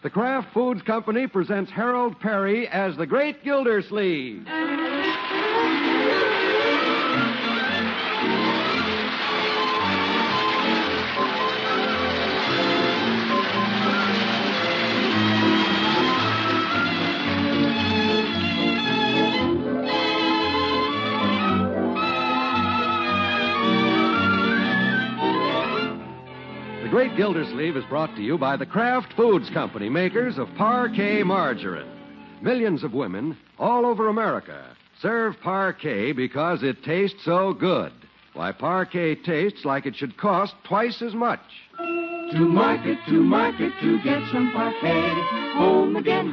The Kraft Foods Company presents Harold Perry as the Great Gildersleeve. The Great Gildersleeve is brought to you by the Kraft Foods Company, makers of Parquet margarine. Millions of women all over America serve Parquet because it tastes so good. Why, Parquet tastes like it should cost twice as much. To market, to get some Parquet. Home again,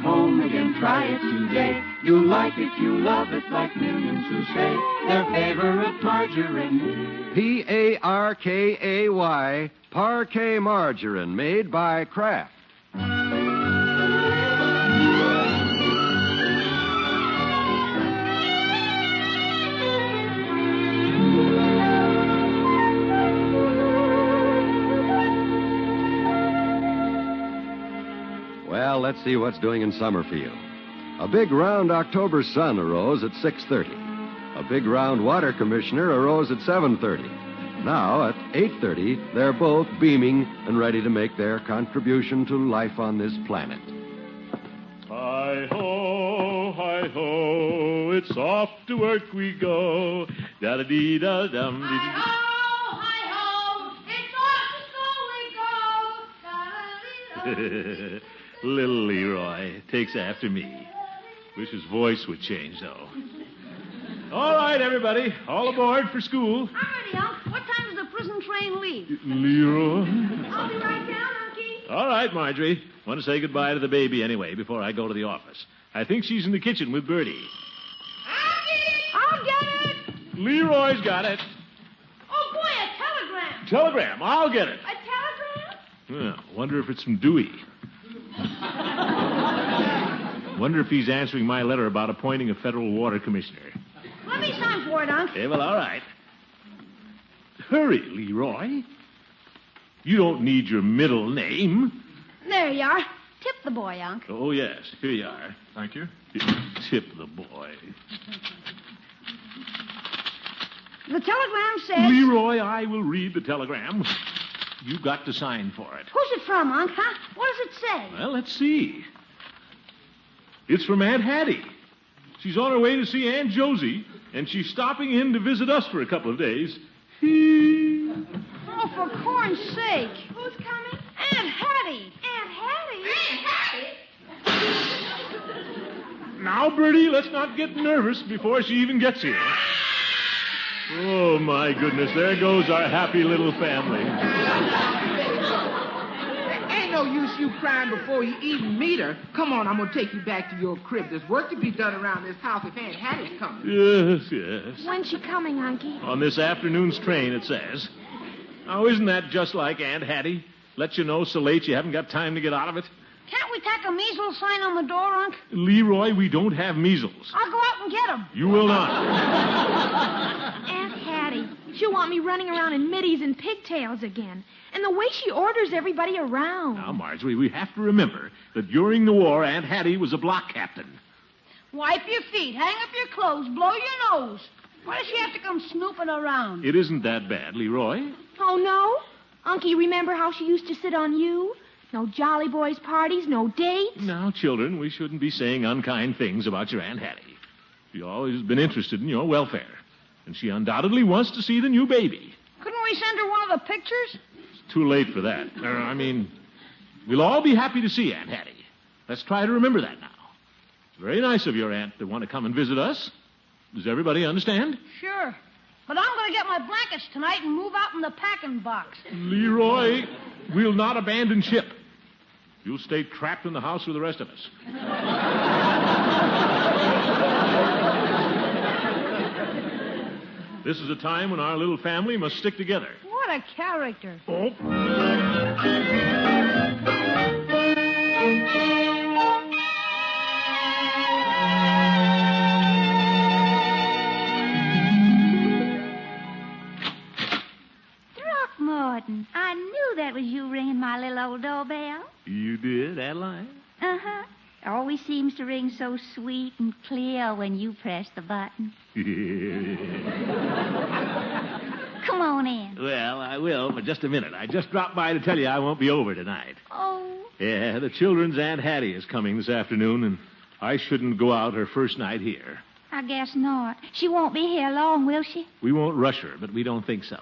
try it today. You'll like it, you'll love it, like millions who say their favorite margarine. Parkay, Parquet margarine, made by Kraft. Well, let's see what's doing in Summerfield. A big round October sun arose at 6:30. A big round water commissioner arose at 7:30. Now, at 8:30, they're both beaming and ready to make their contribution to life on this planet. Hi-ho, it's off to work we go. Da-da-dee-da-dum. Hi-ho, it's off to school we go. Da-da-dee-da. Little Leroy takes after me. Wish his voice would change, though. All right, everybody, all aboard for school. I'm ready, Unc. What time does the prison train leave? Leroy? I'll be right down, Unky. All right, Marjorie. Want to say goodbye to the baby anyway before I go to the office. I think she's in the kitchen with Bertie. I'll get it. Leroy's got it. Oh, boy, a telegram. Telegram. I'll get it. A telegram? Well, wonder if it's from Dewey. Wonder if he's answering my letter about appointing a federal water commissioner. Let me sign for it, Unc. Okay, well, all right. Hurry, Leroy. You don't need your middle name. There you are. Tip the boy, Unc. Oh, yes. Here you are. Thank you. Tip the boy. The telegram says... Leroy, I will read the telegram. You've got to sign for it. Who's it from, Unc, huh? What does it say? Well, let's see. It's from Aunt Hattie. She's on her way to see Aunt Josie, and she's stopping in to visit us for a couple of days. Oh, for corn's sake. Who's coming? Aunt Hattie. Aunt Hattie? Aunt Hattie? Now, Bertie, let's not get nervous before she even gets here. Oh, my goodness, there goes our happy little family. Ain't no use you crying before you even meet her. Come on, I'm going to take you back to your crib. There's work to be done around this house if Aunt Hattie's coming. Yes. When's she coming, Unky? On this afternoon's train, it says. Now, isn't that just like Aunt Hattie? Let you know so late you haven't got time to get out of it? Can't we tack a measles sign on the door, Unc? Leroy, we don't have measles. I'll go out and get 'em. You will not. Aunt Hattie, she'll want me running around in middies and pigtails again. And the way she orders everybody around. Now, Marjorie, we have to remember that during the war, Aunt Hattie was a block captain. Wipe your feet, hang up your clothes, blow your nose. Why does she have to come snooping around? It isn't that bad, Leroy. Oh, no? Unky, remember how she used to sit on you? No Jolly Boys parties, no dates? Now, children, we shouldn't be saying unkind things about your Aunt Hattie. She's always been interested in your welfare. And she undoubtedly wants to see the new baby. Couldn't we send her one of the pictures? It's too late for that. We'll all be happy to see Aunt Hattie. Let's try to remember that now. It's very nice of your aunt to want to come and visit us. Does everybody understand? Sure. But I'm going to get my blankets tonight and move out in the packing box. Leroy, we'll not abandon ship. You'll stay trapped in the house with the rest of us. This is a time when our little family must stick together. What a character. Oh. Throckmorton, I knew that was you ringing my little old doorbell. You did, Adeline? Uh-huh. Always seems to ring so sweet and clear when you press the button. Come on in. Well, I will, but just a minute. I just dropped by to tell you I won't be over tonight. Oh. Yeah, the children's Aunt Hattie is coming this afternoon, and I shouldn't go out her first night here. I guess not. She won't be here long, will she? We won't rush her, but we don't think so.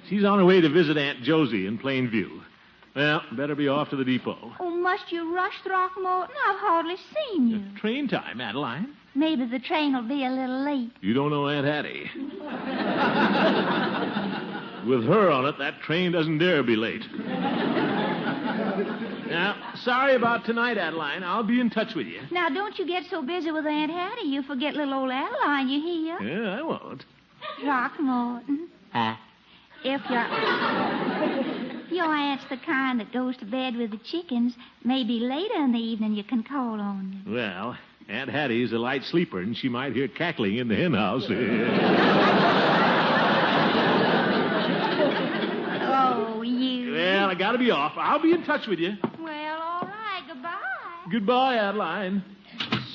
She's on her way to visit Aunt Josie in Plainview. Well, better be off to the depot. Oh, must you rush, Throckmorton? I've hardly seen you. Train time, Adeline. Maybe the train will be a little late. You don't know Aunt Hattie. With her on it, that train doesn't dare be late. Now, sorry about tonight, Adeline. I'll be in touch with you. Now, don't you get so busy with Aunt Hattie you forget little old Adeline, you hear? Yeah, I won't. Throckmorton. If your aunt's the kind that goes to bed with the chickens, maybe later in the evening you can call on me. Well, Aunt Hattie's a light sleeper, and she might hear cackling in the hen house. Oh, you. Well, I gotta be off. I'll be in touch with you. Well, all right. Goodbye. Goodbye, Adeline.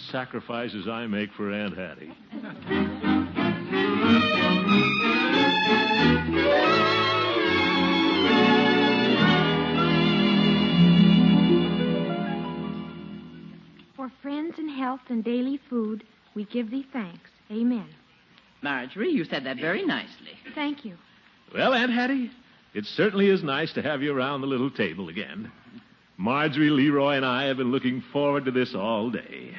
Sacrifices I make for Aunt Hattie. For friends and health and daily food, we give thee thanks. Amen. Marjorie, you said that very nicely. Thank you. Well, Aunt Hattie, it certainly is nice to have you around the little table again. Marjorie, Leroy, and I have been looking forward to this all day.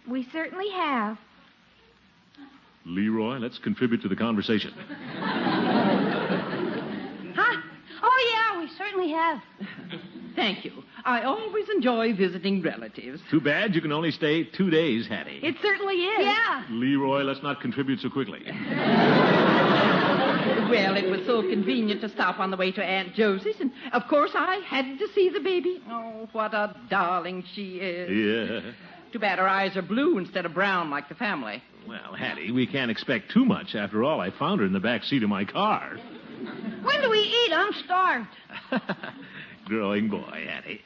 We certainly have. Leroy, let's contribute to the conversation. Huh? Oh, yeah, we certainly have. Thank you. I always enjoy visiting relatives. Too bad you can only stay 2 days, Hattie. It certainly is. Yeah. Leroy, let's not contribute so quickly. Well, it was so convenient to stop on the way to Aunt Josie's, and of course I had to see the baby. Oh, what a darling she is. Yeah. Too bad her eyes are blue instead of brown like the family. Well, Hattie, we can't expect too much. After all, I found her in the back seat of my car. When do we eat? I'm starved. Growing boy, Hattie.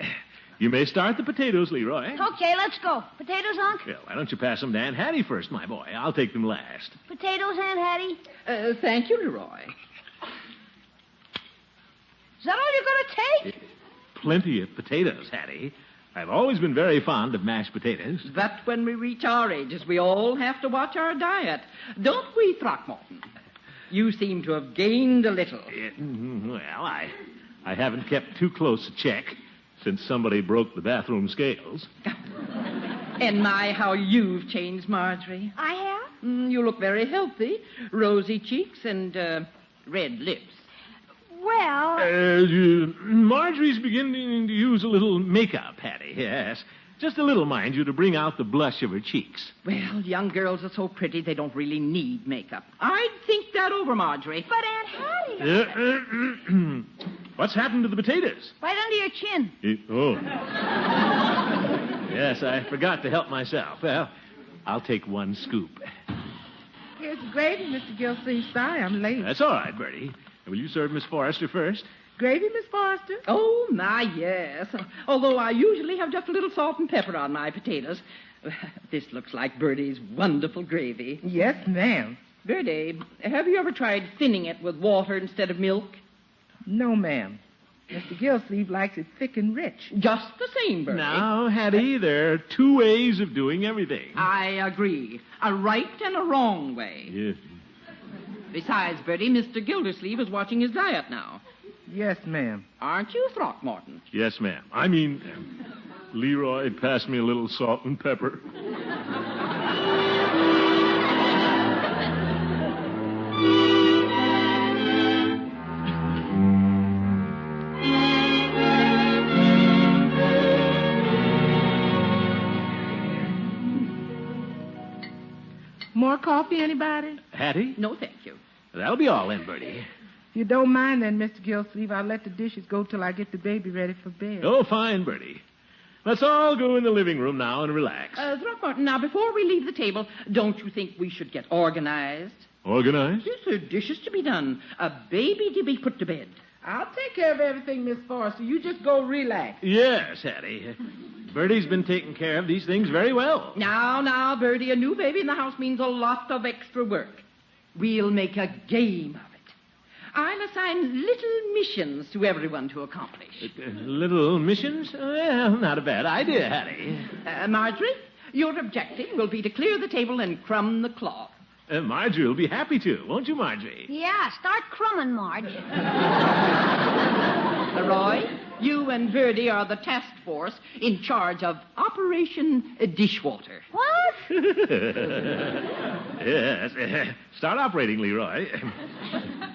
You may start the potatoes, Leroy. Okay, let's go. Potatoes, Unc? Well, why don't you pass them to Aunt Hattie first, my boy? I'll take them last. Potatoes, Aunt Hattie? Thank you, Leroy. Is that all you're going to take? Plenty of potatoes, Hattie. I've always been very fond of mashed potatoes. But when we reach our ages, we all have to watch our diet. Don't we, Throckmorton? You seem to have gained a little. Well, I haven't kept too close a check since somebody broke the bathroom scales. And my, how you've changed, Marjorie. I have? You look very healthy. Rosy cheeks and red lips. Well... Marjorie's beginning to use a little makeup, Hattie, yes. Just a little, mind you, to bring out the blush of her cheeks. Well, young girls are so pretty they don't really need makeup. I'd think that over, Marjorie. But Aunt Hattie... What's happened to the potatoes? Right under your chin. Yes, I forgot to help myself. Well, I'll take one scoop. Here's the gravy, Mr. Gilsey. Sorry, I'm late. That's all right, Bertie. Will you serve Miss Forrester first? Gravy, Miss Forrester? Oh, my, yes. Although I usually have just a little salt and pepper on my potatoes. This looks like Bertie's wonderful gravy. Yes, ma'am. Bertie, have you ever tried thinning it with water instead of milk? No, ma'am. Mr. Gilsleeve likes it thick and rich. Just the same, Bertie. Now, Hattie, there are two ways of doing everything. I agree. A right and a wrong way. Yes. Besides, Bertie, Mr. Gildersleeve is watching his diet now. Yes, ma'am. Aren't you, Throckmorton? Yes, ma'am. I mean, Leroy, pass me a little salt and pepper. More coffee, anybody? Hattie? No, thank you. That'll be all then, Bertie. If you don't mind then, Mr. Gilsleeve, I'll let the dishes go till I get the baby ready for bed. Oh, fine, Bertie. Let's all go in the living room now and relax. Throckmorton, now, before we leave the table, don't you think we should get organized? Organized? Yes, sir. Dishes to be done. A baby to be put to bed. I'll take care of everything, Miss Forrester. You just go relax. Yes, Hattie. Bertie's been taking care of these things very well. Now, Bertie, a new baby in the house means a lot of extra work. We'll make a game of it. I'll assign little missions to everyone to accomplish. Little missions? Well, not a bad idea, Hattie. Marjorie, your objective will be to clear the table and crumb the cloth. Marjorie will be happy to, won't you, Marjorie? Yeah, start crumbing, Marge. Roy, you and Verdi are the task force in charge of Operation Dishwater. What? Yes. Start operating, Leroy.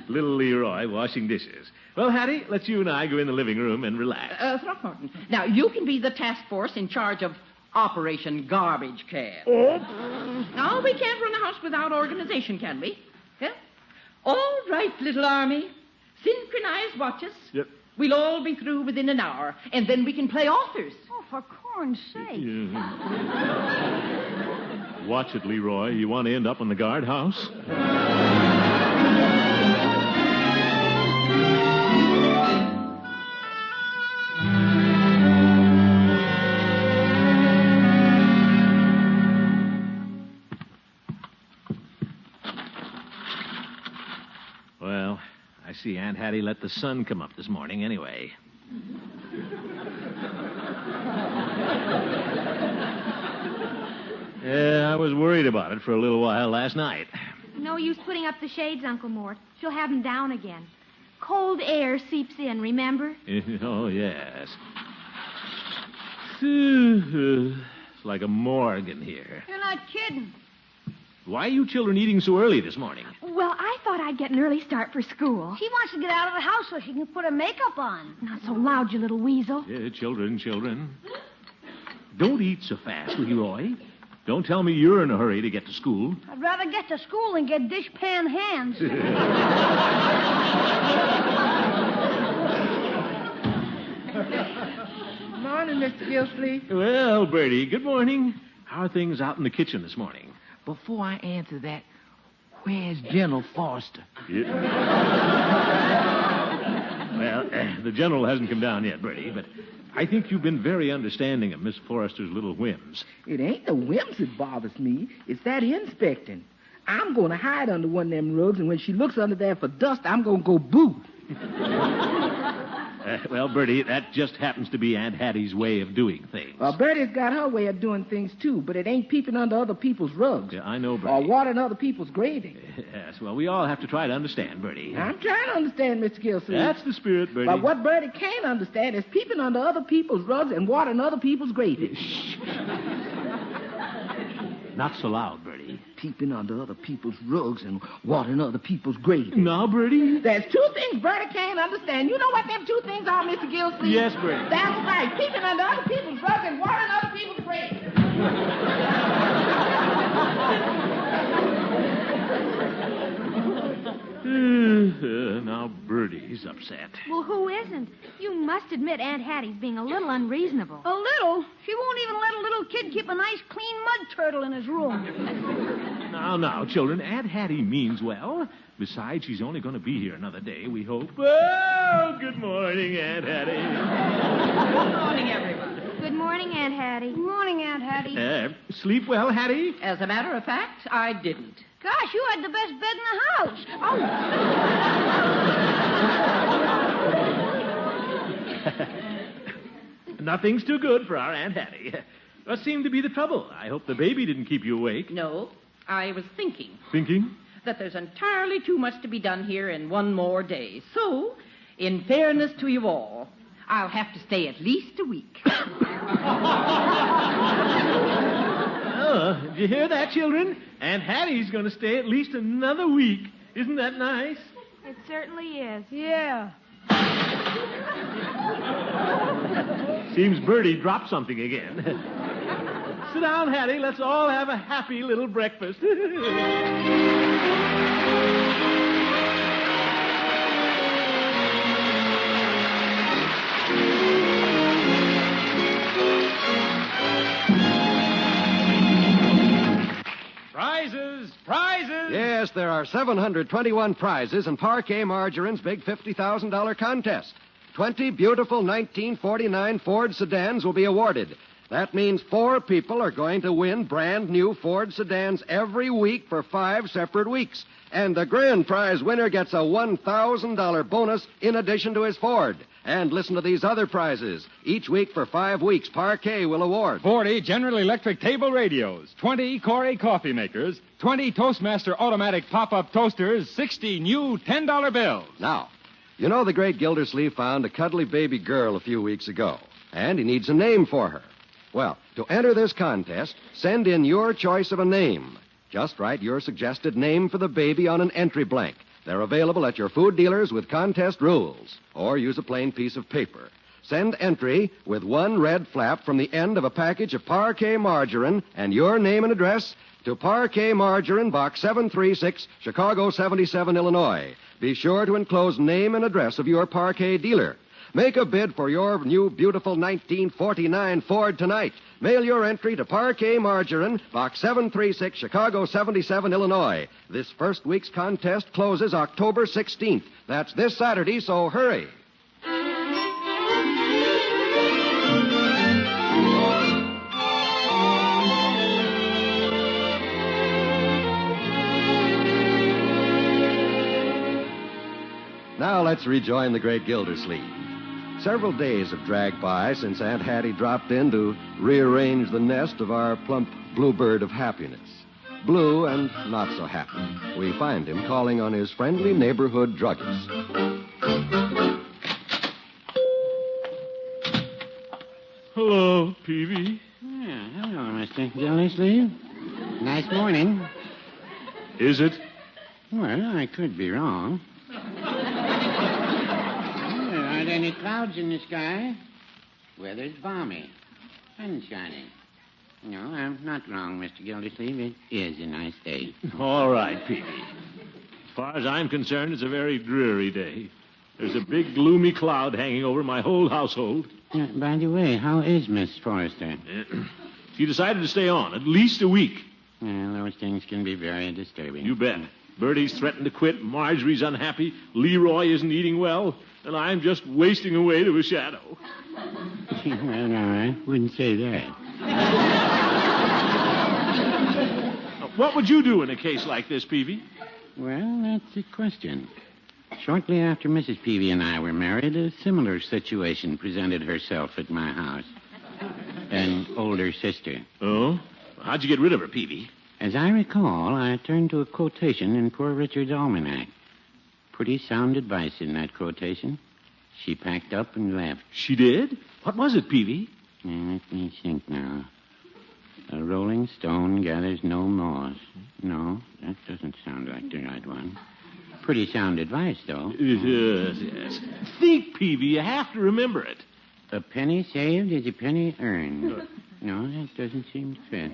Little Leroy washing dishes. Well, Hattie, let's you and I go in the living room and relax. Throckmorton, now you can be the task force in charge of Operation Garbage Can. No, we can't run a house without organization, can we? Yeah? All right, little army. Synchronized watches. Yep. We'll all be through within an hour, and then we can play authors. Oh, for corn's sake. Watch it, Leroy. You want to end up in the guardhouse? Well, I see Aunt Hattie let the sun come up this morning anyway. Yeah, I was worried about it for a little while last night. No use putting up the shades, Uncle Mort. She'll have them down again. Cold air seeps in, remember? Oh, yes. It's like a morgue in here. You're not kidding. Why are you children eating so early this morning? Well, I thought I'd get an early start for school. She wants to get out of the house so she can put her makeup on. Not so loud, you little weasel. Yeah, children. Don't eat so fast, Leroy. Don't tell me you're in a hurry to get to school. I'd rather get to school than get dishpan hands. Morning, Mr. Gilsleeve. Well, Bertie, good morning. How are things out in the kitchen this morning? Before I answer that, where's General Forrester? Well, the general hasn't come down yet, Bertie, but I think you've been very understanding of Miss Forrester's little whims. It ain't the whims that bothers me. It's that inspecting. I'm going to hide under one of them rugs, and when she looks under there for dust, I'm going to go boo. Well, Bertie, that just happens to be Aunt Hattie's way of doing things. Well, Bertie's got her way of doing things, too, but it ain't peeping under other people's rugs. Yeah, I know, Bertie. Or watering other people's gravy. Yes, well, we all have to try to understand, Bertie. I'm trying to understand, Mr. Gilsleeve. That's the spirit, Bertie. But what Bertie can't understand is peeping under other people's rugs and watering other people's gravy. Not so loud, Bertie. Peeping under other people's rugs and watering other people's gravy. Now, Bertie? There's two things Bertie can't understand. You know what them two things are, Mr. Gilsleeve? Yes, Bertie. That's right. Peeping under other people's rugs and watering other people's gravy. Now Bertie's upset. Well, who isn't? You must admit Aunt Hattie's being a little unreasonable. A little? She won't even let a little kid keep a nice, clean mud turtle in his room. Now, children, Aunt Hattie means well. Besides, she's only going to be here another day, we hope. Oh, good morning, Aunt Hattie. Good morning, everyone. Good morning, Aunt Hattie. Good morning, Aunt Hattie. Sleep well, Hattie? As a matter of fact, I didn't. Gosh, you had the best bed in the house. Oh. Nothing's too good for our Aunt Hattie. What seemed to be the trouble? I hope the baby didn't keep you awake. No, I was thinking. Thinking? That there's entirely too much to be done here in one more day. So, in fairness to you all, I'll have to stay at least a week. Oh, did you hear that, children? Aunt Hattie's going to stay at least another week. Isn't that nice? It certainly is. Yeah. Seems Bertie dropped something again. Sit down, Hattie. Let's all have a happy little breakfast. Prizes! Yes, there are 721 prizes in Parquet Margarine's big $50,000 contest. 20 beautiful 1949 Ford sedans will be awarded. That means 4 people are going to win brand new Ford sedans every week for 5 separate weeks. And the grand prize winner gets a $1,000 bonus in addition to his Ford. And listen to these other prizes. Each week for 5 weeks, Parquet will award 40 General Electric table radios, 20 Corey coffee makers, 20 Toastmaster automatic pop-up toasters, 60 new $10 bills. Now, you know the great Gildersleeve found a cuddly baby girl a few weeks ago, and he needs a name for her. Well, to enter this contest, send in your choice of a name. Just write your suggested name for the baby on an entry blank. They're available at your food dealers with contest rules. Or use a plain piece of paper. Send entry with 1 red flap from the end of a package of Parquet margarine and your name and address to Parquet Margarine, Box 736, Chicago 77, Illinois. Be sure to enclose name and address of your Parquet dealer. Make a bid for your new beautiful 1949 Ford tonight. Mail your entry to Parquet Margarine, Box 736, Chicago 77, Illinois. This first week's contest closes October 16th. That's this Saturday, so hurry. Now let's rejoin the great Gildersleeve. Several days have dragged by since Aunt Hattie dropped in to rearrange the nest of our plump bluebird of happiness. Blue and not so happy. We find him calling on his friendly neighborhood druggist. Hello, Peavy. Yeah, hello, Mr. Gildersleeve. Nice morning. Is it? Well, I could be wrong. There aren't any clouds in the sky. Weather's balmy. Sun shining. No, I'm not wrong, Mr. Gildersleeve. It is a nice day. All right, Peavy. As far as I'm concerned, it's a very dreary day. There's a big, gloomy cloud hanging over my whole household. By the way, how is Miss Forrester? She decided to stay on at least a week. Well, those things can be very disturbing. You bet. Bertie's threatened to quit. Marjorie's unhappy. Leroy isn't eating well. And I'm just wasting away to a shadow. Well, no, I wouldn't say that. What would you do in a case like this, Peavy? Well, that's the question. Shortly after Mrs. Peavy and I were married, a similar situation presented herself at my house. An older sister. Oh? How'd you get rid of her, Peavy? As I recall, I turned to a quotation in Poor Richard's Almanac. Pretty sound advice in that quotation. She packed up and left. She did? What was it, Peavy? Let me think now. A rolling stone gathers no moss. No, that doesn't sound like the right one. Pretty sound advice, though. Yes. Think, Peavy. You have to remember it. A penny saved is a penny earned. No, that doesn't seem to fit.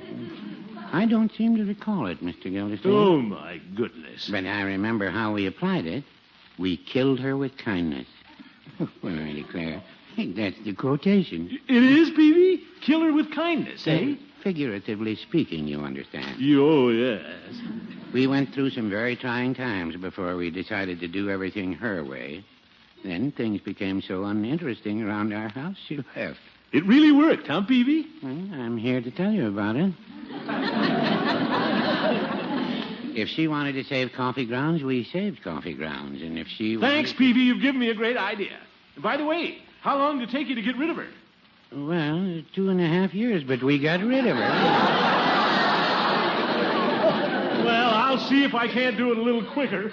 I don't seem to recall it, Mr. Gildersleeve. Oh, my goodness. But I remember how we applied it. We killed her with kindness. Well, I declare, that's the quotation. It is, Peavy? Kill her with kindness, eh? Figuratively speaking, you understand. Oh, yes. We went through some very trying times before we decided to do everything her way. Then things became so uninteresting around our house, she left. It really worked, huh, Peavy? Well, I'm here to tell you about it. If she wanted to save coffee grounds, we saved coffee grounds. And if she... Thanks, Peavy. You've given me a great idea. By the way, how long did it take you to get rid of her? Well, 2.5 years, but we got rid of her. Well, I'll see if I can't do it a little quicker.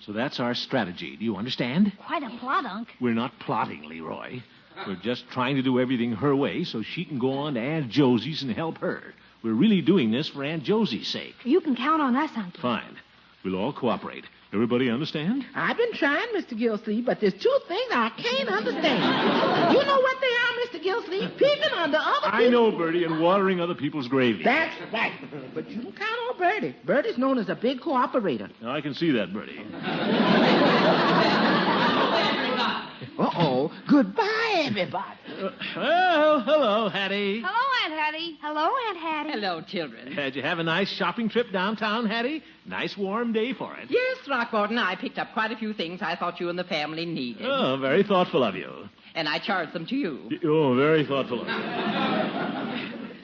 So that's our strategy. Do you understand? Quite a plot, Unc. We're not plotting, Leroy. We're just trying to do everything her way so she can go on to Aunt Josie's and help her. We're really doing this for Aunt Josie's sake. You can count on us, Unc. Fine. We'll all cooperate. Everybody understand? I've been trying, Mr. Gilsleeve, but there's 2 things I can't understand. You know what they are, Mr. Gilsleeve? Peeping under other people. I know, Bertie, and watering other people's gravy. That's right. But you can count on Bertie. Bertie's known as a big cooperator. Now, I can see that, Bertie. Uh-oh. Goodbye, everybody. Well, hello, Hattie. Hello, Aunt Hattie. Hello, Aunt Hattie. Hello, children. Did you have a nice shopping trip downtown, Hattie? Nice warm day for it. Yes, Throckmorton, I picked up quite a few things I thought you and the family needed. Oh, very thoughtful of you. And I charged them to you. Oh, very thoughtful of you.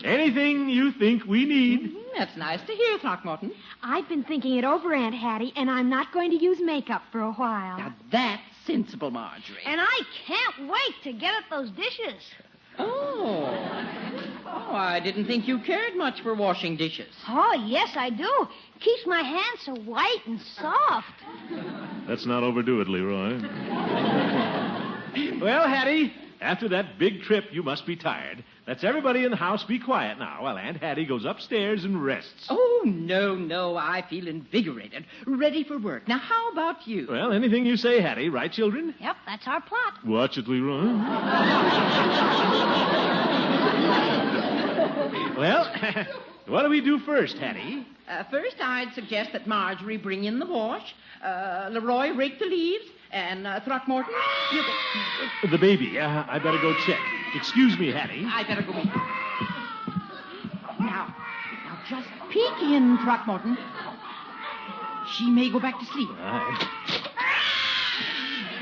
Anything you think we need. That's nice to hear, Throckmorton. I've been thinking it over, Aunt Hattie, and I'm not going to use makeup for a while. Now, that's sensible, Marjorie. And I can't wait to get at those dishes. Oh, I didn't think you cared much for washing dishes. Oh, yes, I do. Keeps my hands so white and soft. Let's not overdo it, Leroy. Well, Hattie, after that big trip, you must be tired. Let's everybody in the house be quiet now while Aunt Hattie goes upstairs and rests. Oh, no, I feel invigorated, ready for work. Now, how about you? Well, anything you say, Hattie, right, children? Yep, that's our plot. Watch it, Leroy. Well, what do we do first, Hattie? First, I'd suggest that Marjorie bring in the wash, Leroy rake the leaves, and Throckmorton, you go. The baby. I better go check. Excuse me, Hattie. I better go in. Now, just peek in, Throckmorton. She may go back to sleep.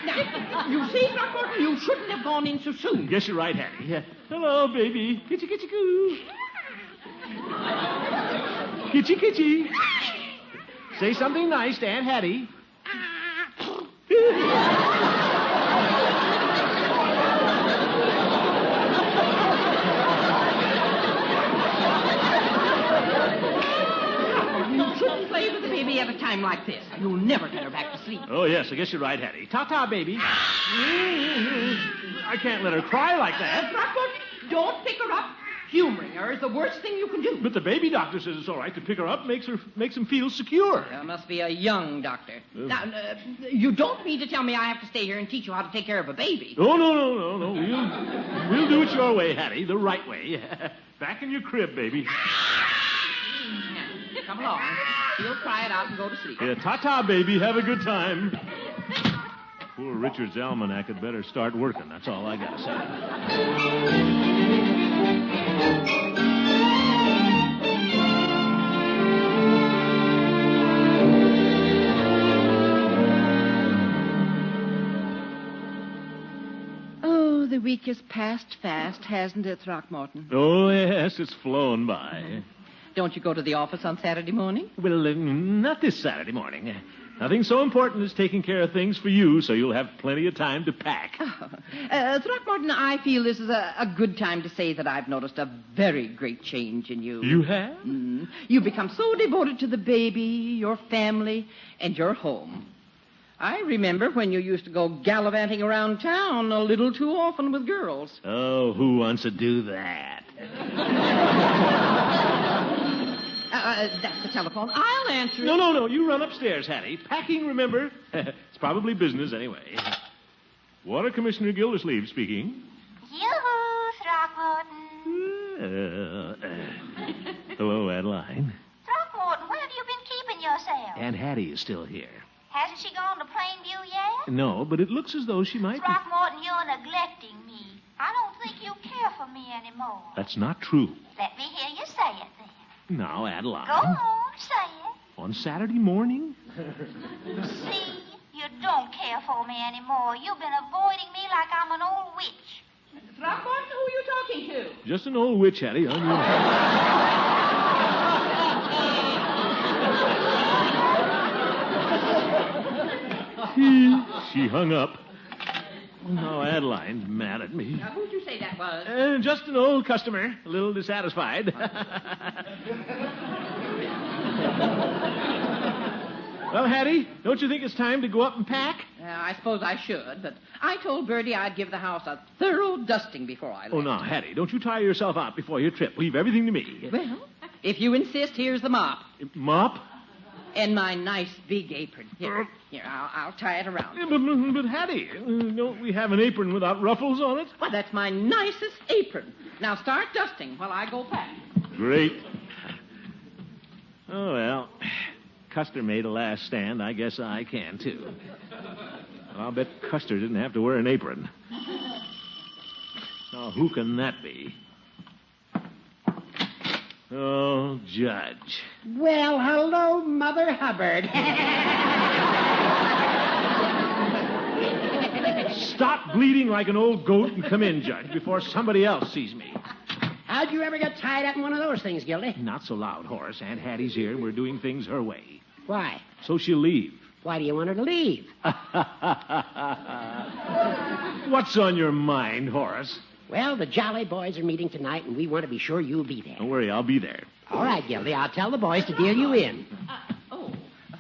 Now, you see, Throckmorton, you shouldn't have gone in so soon. Guess you're right, Hattie. Hello, baby. Kitty, kitty, coo. Kitty, kitty. Say something nice to Aunt Hattie. You shouldn't play with the baby at a time like this. You'll never get her back to sleep. Oh, yes, I guess you're right, Hattie. Ta-ta, baby. I can't let her cry like that. Throckmorton, don't pick her up. Humoring her is the worst thing you can do. But the baby doctor says it's all right to pick her up, makes him feel secure. There must be a young doctor. Now, you don't mean to tell me I have to stay here and teach you how to take care of a baby. Oh, no. We'll do it your way, Hattie, the right way. Back in your crib, baby. Now, come along. She'll cry it out and go to sleep. Yeah, ta-ta, baby. Have a good time. Poor Richard's almanac had better start working. That's all I got to say. Oh, the week has passed fast, hasn't it, Throckmorton? Oh, yes, it's flown by. Don't you go to the office on Saturday morning? Well, not this Saturday morning. Nothing so important as taking care of things for you, so you'll have plenty of time to pack. Throckmorton, I feel this is a good time to say that I've noticed a very great change in you. You have? You've become so devoted to the baby, your family, and your home. I remember when you used to go gallivanting around town a little too often with girls. Oh, who wants to do that? That's the telephone. I'll answer it. No. You run upstairs, Hattie. Packing, remember? It's probably business anyway. Water Commissioner Gildersleeve speaking. Yoo-hoo, Throckmorton. Hello, Adeline. Throckmorton, where have you been keeping yourself? Aunt Hattie is still here. Hasn't she gone to Plainview yet? No, but it looks as though she might be. Throckmorton, you're neglecting me. I don't think you care for me anymore. That's not true. Let me hear you say it then. Now, Adeline. Go on, say it. On Saturday morning? See, you don't care for me anymore. You've been avoiding me like I'm an old witch. Throckmorton, who are you talking to? Just an old witch, Hattie. She hung up. Now Adeline's mad at me. Now, who'd you say that was? Just an old customer, a little dissatisfied. Well, Hattie, don't you think it's time to go up and pack? I suppose I should, but I told Bertie I'd give the house a thorough dusting before I left. Oh, now, Hattie, don't you tire yourself out before your trip. Leave everything to me. Well, if you insist, here's the mop. Mop? And my nice big apron. Here, I'll tie it around. But Hattie, don't we have an apron without ruffles on it? Well, that's my nicest apron. Now start dusting while I go pack. Great. Oh, well, Custer made a last stand. I guess I can, too. Well, I'll bet Custer didn't have to wear an apron. Now, who can that be? Oh, Judge. Well, hello, Mother Hubbard. Stop bleeding like an old goat and come in, Judge, before somebody else sees me. How'd you ever get tied up in one of those things, Gildy? Not so loud, Horace. Aunt Hattie's here, and we're doing things her way. Why? So she'll leave. Why do you want her to leave? What's on your mind, Horace? Well, the Jolly Boys are meeting tonight, and we want to be sure you'll be there. Don't worry, I'll be there. All right, Gildy, I'll tell the boys to deal you in. Oh,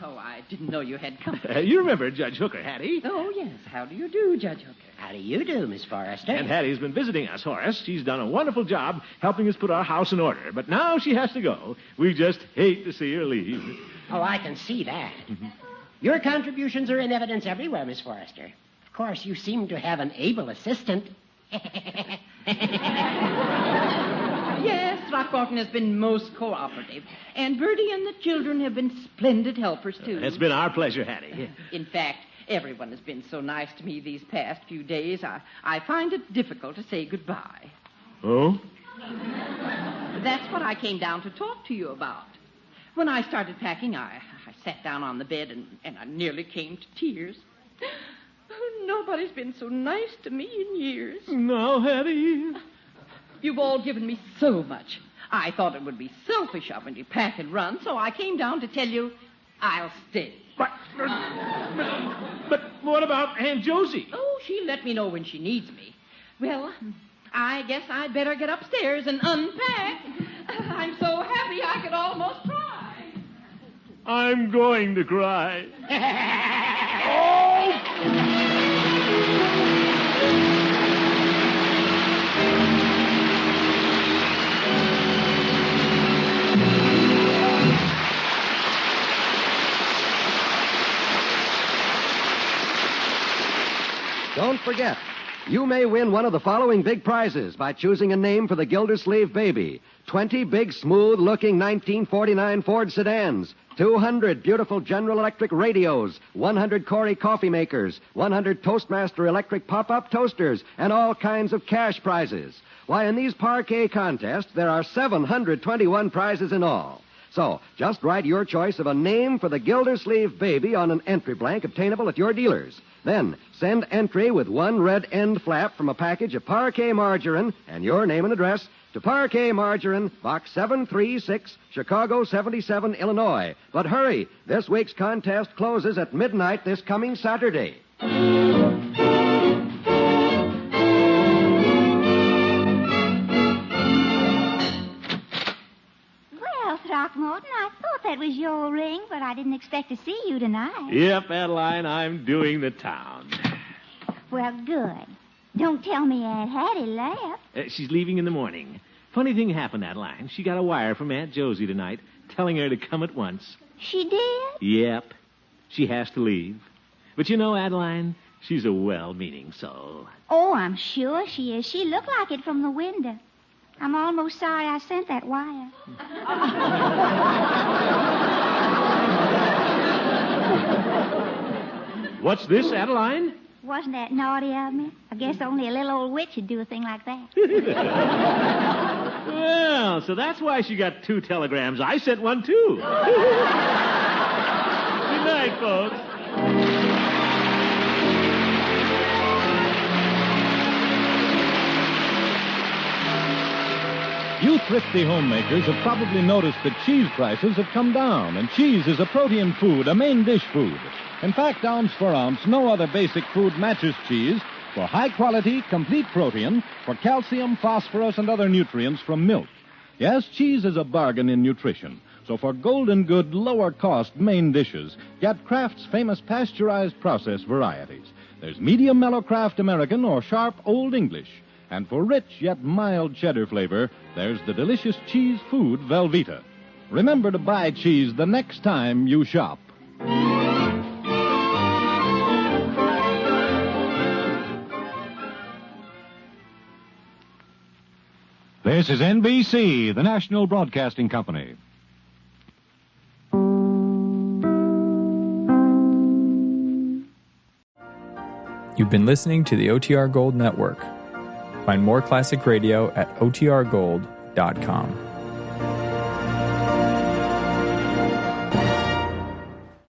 I didn't know you had company. You remember Judge Hooker, Hattie? Oh, yes. How do you do, Judge Hooker? How do you do, Miss Forrester? Aunt Hattie's been visiting us, Horace. She's done a wonderful job helping us put our house in order. But now she has to go. We just hate to see her leave. Oh, I can see that. Your contributions are in evidence everywhere, Miss Forrester. Of course, you seem to have an able assistant. Yes, Throckmorton has been most cooperative. And Bertie and the children have been splendid helpers, too. It's been our pleasure, Hattie. In fact, everyone has been so nice to me these past few days, I find it difficult to say goodbye. Oh? That's what I came down to talk to you about. When I started packing, I sat down on the bed and I nearly came to tears. Nobody's been so nice to me in years. No, Hattie. You've all given me so much. I thought it would be selfish of me to pack and run, so I came down to tell you I'll stay. But what about Aunt Josie? Oh, she'll let me know when she needs me. Well, I guess I'd better get upstairs and unpack. I'm so happy I could almost cry. I'm going to cry. Don't forget, you may win one of the following big prizes by choosing a name for the Gildersleeve baby. 20 big, smooth-looking 1949 Ford sedans, 200 beautiful General Electric radios, 100 Corey coffee makers, 100 Toastmaster electric pop-up toasters, and all kinds of cash prizes. Why, in these parquet contests, there are 721 prizes in all. So, just write your choice of a name for the Gildersleeve baby on an entry blank obtainable at your dealers. Then, send entry with one red end flap from a package of parquet margarine and your name and address to Parquet Margarine, Box 736, Chicago 77, Illinois. But hurry, this week's contest closes at midnight this coming Saturday. Well, Throckmorton, I thought that was your ring, but I didn't expect to see you tonight. Yep, Adeline, I'm doing the town. Well, good. Don't tell me Aunt Hattie left. She's leaving in the morning. Funny thing happened, Adeline. She got a wire from Aunt Josie tonight telling her to come at once. She did? Yep. She has to leave. But you know, Adeline, she's a well-meaning soul. Oh, I'm sure she is. She looked like it from the window. I'm almost sorry I sent that wire. What's this, Adeline? Wasn't that naughty of me? I guess only a little old witch would do a thing like that. Well, so that's why she got 2 telegrams. I sent one, too. Good night, folks. You thrifty homemakers have probably noticed that cheese prices have come down, and cheese is a protein food, a main dish food. In fact, ounce for ounce, no other basic food matches cheese for high-quality, complete protein, for calcium, phosphorus, and other nutrients from milk. Yes, cheese is a bargain in nutrition. So for golden good, lower-cost main dishes, get Kraft's famous pasteurized process varieties. There's medium mellow Kraft American or sharp Old English. And for rich yet mild cheddar flavor, there's the delicious cheese food Velveeta. Remember to buy cheese the next time you shop. This is NBC, the national broadcasting company. You've been listening to the OTR Gold Network. Find more classic radio at otrgold.com.